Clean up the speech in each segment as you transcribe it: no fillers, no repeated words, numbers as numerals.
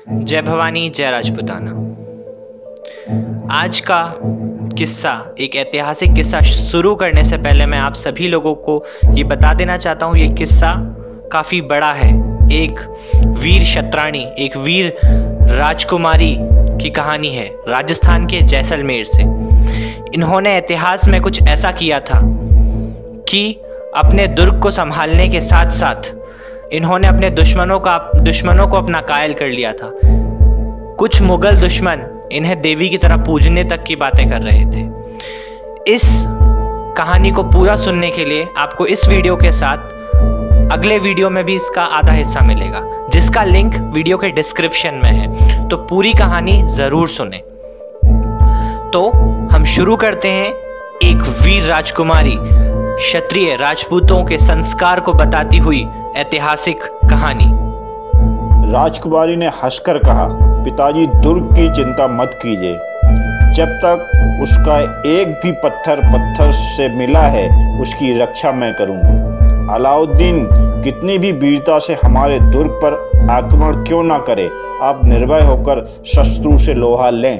जय भवानी जय राजपूताना। आज का किस्सा एक ऐतिहासिक किस्सा शुरू करने से पहले मैं आप सभी लोगों को ये बता देना चाहता हूँ, ये किस्सा काफ़ी बड़ा है। एक वीर क्षत्राणी, एक वीर राजकुमारी की कहानी है राजस्थान के जैसलमेर से। इन्होंने इतिहास में कुछ ऐसा किया था कि अपने दुर्ग को संभालने के साथ साथ इन्होंने अपने दुश्मनों को अपना कायल कर लिया था। कुछ मुगल दुश्मन इन्हें देवी की तरह पूजने तक की बातें कर रहे थे। इस कहानी को पूरा सुनने के लिए आपको इस वीडियो के साथ अगले वीडियो में भी इसका आधा हिस्सा मिलेगा, जिसका लिंक वीडियो के डिस्क्रिप्शन में है, तो पूरी कहानी जरूर सुने। तो हम शुरू करते हैं एक वीर राजकुमारी क्षत्रिय राजपूतों के संस्कार को बताती हुई ऐतिहासिक कहानी। राजकुमारी ने हंसकर कहा, पिताजी दुर्ग की चिंता मत कीजिए, जब तक उसका एक भी पत्थर से मिला है उसकी रक्षा मैं करूंगी। अलाउद्दीन कितनी भी वीरता से हमारे दुर्ग पर आक्रमण क्यों ना करे, आप निर्भय होकर शत्रु से लोहा लें।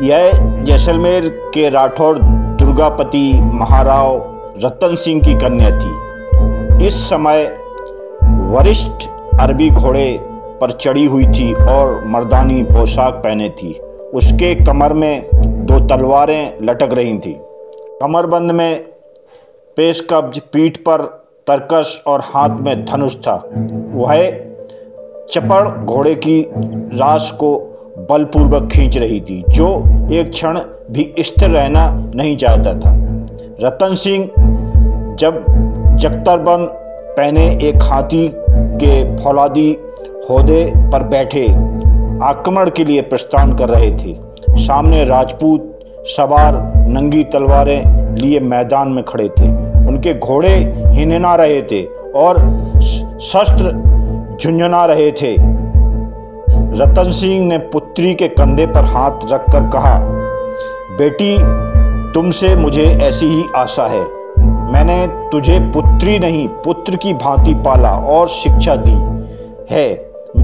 यह जैसलमेर के राठौर दुर्गापति महाराव रतन सिंह की कन्या थी। इस समय वरिष्ठ अरबी घोड़े पर चढ़ी हुई थी और मर्दानी पोशाक पहने थी। उसके कमर में 2 तलवारें लटक रही थीं। कमरबंद में पेशकब्ज, पीठ पर तरकश और हाथ में धनुष था। वह चपड़ घोड़े की राश को बलपूर्वक खींच रही थी, जो एक क्षण भी स्थिर रहना नहीं चाहता था। रतन सिंह जब जख्तरबंद पहने एक हाथी के फौलादी होदे पर बैठे आक्रमण के लिए प्रस्थान कर रहे थे। सामने राजपूत सवार नंगी तलवारें लिए मैदान में खड़े थे। उनके घोड़े हिनना रहे थे और शस्त्र झुंझुना रहे थे। रतन सिंह ने पुत्री के कंधे पर हाथ रखकर कहा, बेटी, तुमसे मुझे ऐसी ही आशा है। मैंने तुझे पुत्री नहीं पुत्र की भांति पाला और शिक्षा दी है।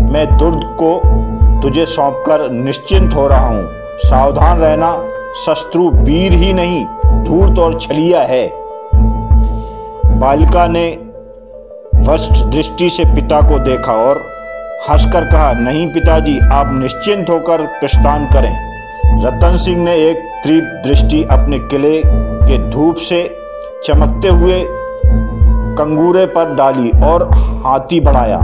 मैं दुर्ग को तुझे सौंपकर निश्चिंत हो रहा हूँ। सावधान रहना, शत्रु वीर ही नहीं धूर्त और छलिया है। बालिका ने वस्त दृष्टि से पिता को देखा और हंसकर कहा, नहीं पिताजी, आप निश्चिंत होकर प्रस्थान करें। रतन सिंह ने एक तीव्र दृष्टि अपने किले के धूप से चमकते हुए कंगूरे पर डाली और हाथी बढ़ाया।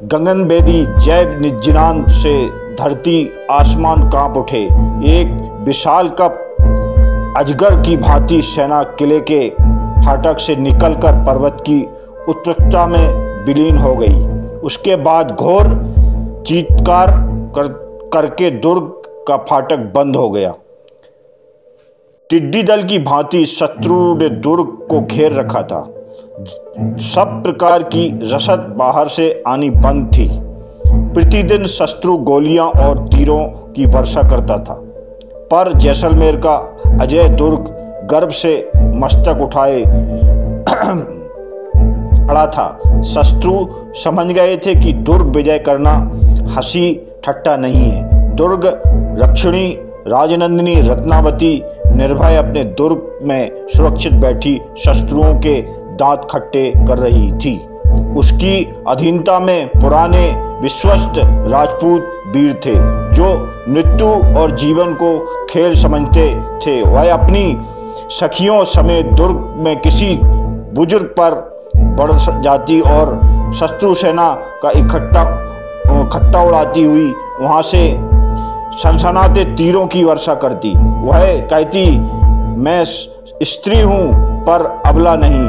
गगनभेदी जय निज्जिनान से धरती आसमान कांप उठे। एक विशाल कप अजगर की भांति सेना किले के फाटक से निकलकर पर्वत की उत्कृष्टता में विलीन हो गई। उसके बाद घोर चीत्कार करके दुर्ग का फाटक बंद हो गया। टिड्डी दल की भांति शत्रु ने दुर्ग को घेर रखा था। सब प्रकार की रसद बाहर से आनी बंद थी। प्रतिदिन शत्रु गोलियां और तीरों की वर्षा करता था, पर जैसलमेर का अजय दुर्ग गर्व से मस्तक उठाए खड़ा था। शत्रु समझ गए थे कि दुर्ग विजय करना हंसी ठट्टा नहीं है। दुर्ग रक्षिणी राजनंदिनी रत्नावती निर्भय अपने दुर्ग में सुरक्षित बैठी शत्रुओं के दांत खट्टे कर रही थी। उसकी अधीनता में पुराने विश्वस्त राजपूत वीर थे, जो मृत्यु और जीवन को खेल समझते थे। वह अपनी सखियों समेत दुर्ग में किसी बुजुर्ग पर बढ़ जाती और शत्रु सेना का खट्टा उड़ाती हुई वहां से सनसनाते तीरों की वर्षा करती। वह कहती, मैं स्त्री हूं पर अबला नहीं,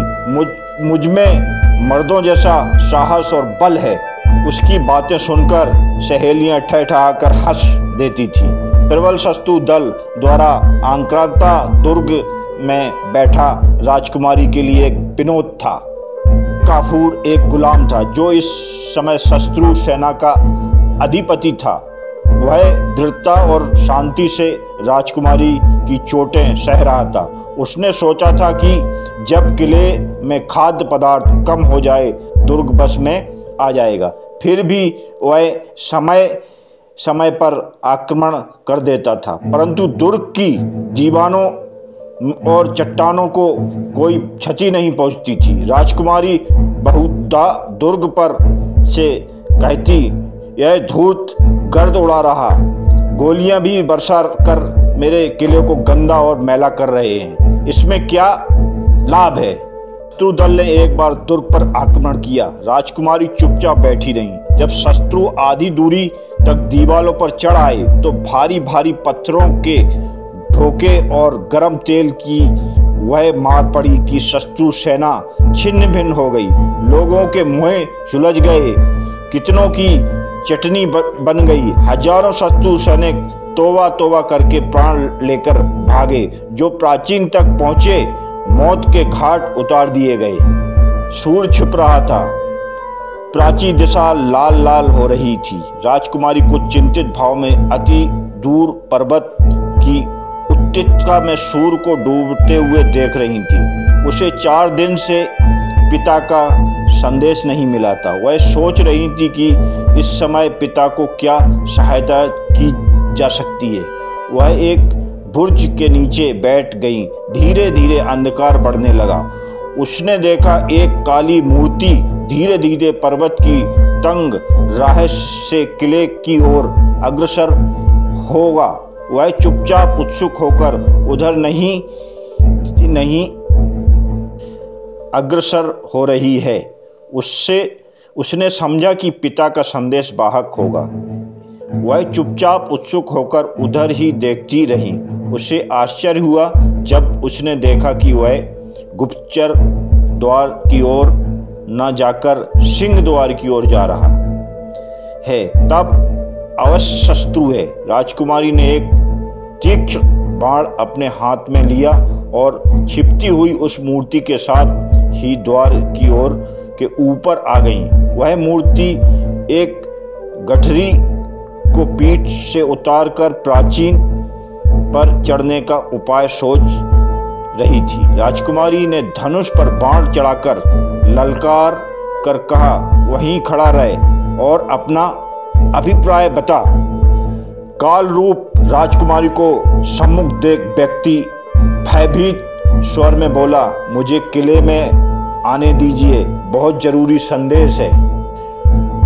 मुझ में मर्दों जैसा साहस और बल है। उसकी बातें सुनकर सहेलियां ठहठहाकर हंस देती थी। प्रबल शत्रु दल द्वारा आक्रांता दुर्ग में बैठा राजकुमारी के लिए एक विनोद था। काफूर एक गुलाम था, जो इस समय शत्रु सेना का अधिपति था। वह दृढ़ता और शांति से राजकुमारी की चोटें सह रहा था। उसने सोचा था कि जब किले में खाद्य पदार्थ कम हो जाए दुर्ग बस में आ जाएगा। फिर भी वह समय समय पर आक्रमण कर देता था, परंतु दुर्ग की दीवानों और चट्टानों को कोई क्षति नहीं पहुंचती थी। राजकुमारी बहुधा दुर्ग पर से कहती, यह धूर्त गर्द उड़ा रहा, गोलियां भी बरसा कर मेरे किले को गंदा और मैला कर रहे हैं, इसमें क्या लाभ है। शत्रु दल ने एक बार दुर्ग पर आक्रमण किया। राजकुमारी चुपचाप बैठी रहीं। जब शत्रु आधी दूरी तक दीवारों पर चढ़ आए तो भारी भारी पत्थरों के ढोके और गर्म तेल की वह मार पड़ी कि शत्रु सेना छिन्न भिन्न हो गई। लोगों के मुंह सुलझ गए, कितनों की चटनी बन गई। हजारों शत्रु सैनिक तौबा तौबा करके प्राण लेकर भागे। जो प्राचीन तक पहुंचे मौत के घाट उतार दिए गए। सूर्य छिप रहा था, प्राची दिशा लाल लाल हो रही थी। राजकुमारी कुछ चिंतित भाव में अति दूर पर्वत की उत्तुंगता में सूर्य को डूबते हुए देख रही थी। उसे 4 दिन से पिता का संदेश नहीं मिला था। वह सोच रही थी कि इस समय पिता को क्या सहायता की जा सकती है। वह एक बुर्ज के नीचे बैठ गई। धीरे धीरे अंधकार बढ़ने लगा। उसने देखा एक काली मूर्ति धीरे धीरे पर्वत की तंग राह से किले की ओर अग्रसर होगा। वह चुपचाप उत्सुक होकर उधर नहीं अग्रसर हो रही है। उसने समझा कि पिता का संदेश वाहक होगा। वह चुपचाप उत्सुक होकर उधर ही देखती रही। उसे आश्चर्य हुआ जब उसने देखा कि वह गुप्तचर द्वार की ओर न जाकर सिंह द्वार की ओर जा रहा है। तब अवश्य शत्रु है। राजकुमारी ने एक तीक्ष्ण बाण अपने हाथ में लिया और छिपती हुई उस मूर्ति के साथ ही द्वार की ओर के ऊपर आ गई। वह मूर्ति एक गठरी को पीठ से उतारकर प्राचीन पर चढ़ने का उपाय सोच रही थी। राजकुमारी ने धनुष पर बाण चढ़ाकर ललकार कर कहा, वहीं खड़ा रहे और अपना अभिप्राय बता। काल रूप राजकुमारी को सम्मुख देख व्यक्ति भयभीत स्वर में बोला, मुझे किले में आने दीजिए, बहुत जरूरी संदेश है।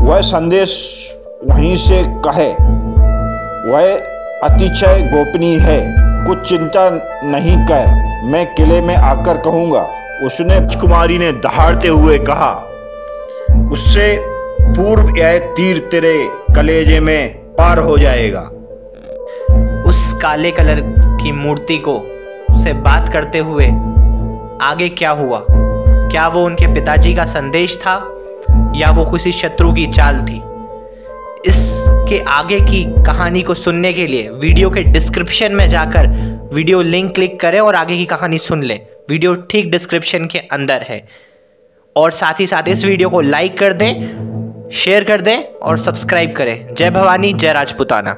वह संदेश वहीं से कहे, वह अतिशय गोपनीय है, कुछ चिंता नहीं कर, मैं किले में आकर कहूँगा। उसने राजकुमारी ने दहाड़ते हुए कहा, उससे पूर्व यह तीर तेरे कलेजे में पार हो जाएगा। उस काले कलर की मूर्ति को से बात करते हुए आगे क्या हुआ? क्या वो उनके पिताजी का संदेश था या वो किसी शत्रु की चाल थी? इसके आगे की कहानी को सुनने के लिए वीडियो के डिस्क्रिप्शन में जाकर वीडियो लिंक क्लिक करें और आगे की कहानी सुन लें। वीडियो ठीक डिस्क्रिप्शन के अंदर है। और साथ ही साथ इस वीडियो को लाइक कर दें, शेयर कर दें और सब्सक्राइब करें। जय भवानी, जय राजपूताना।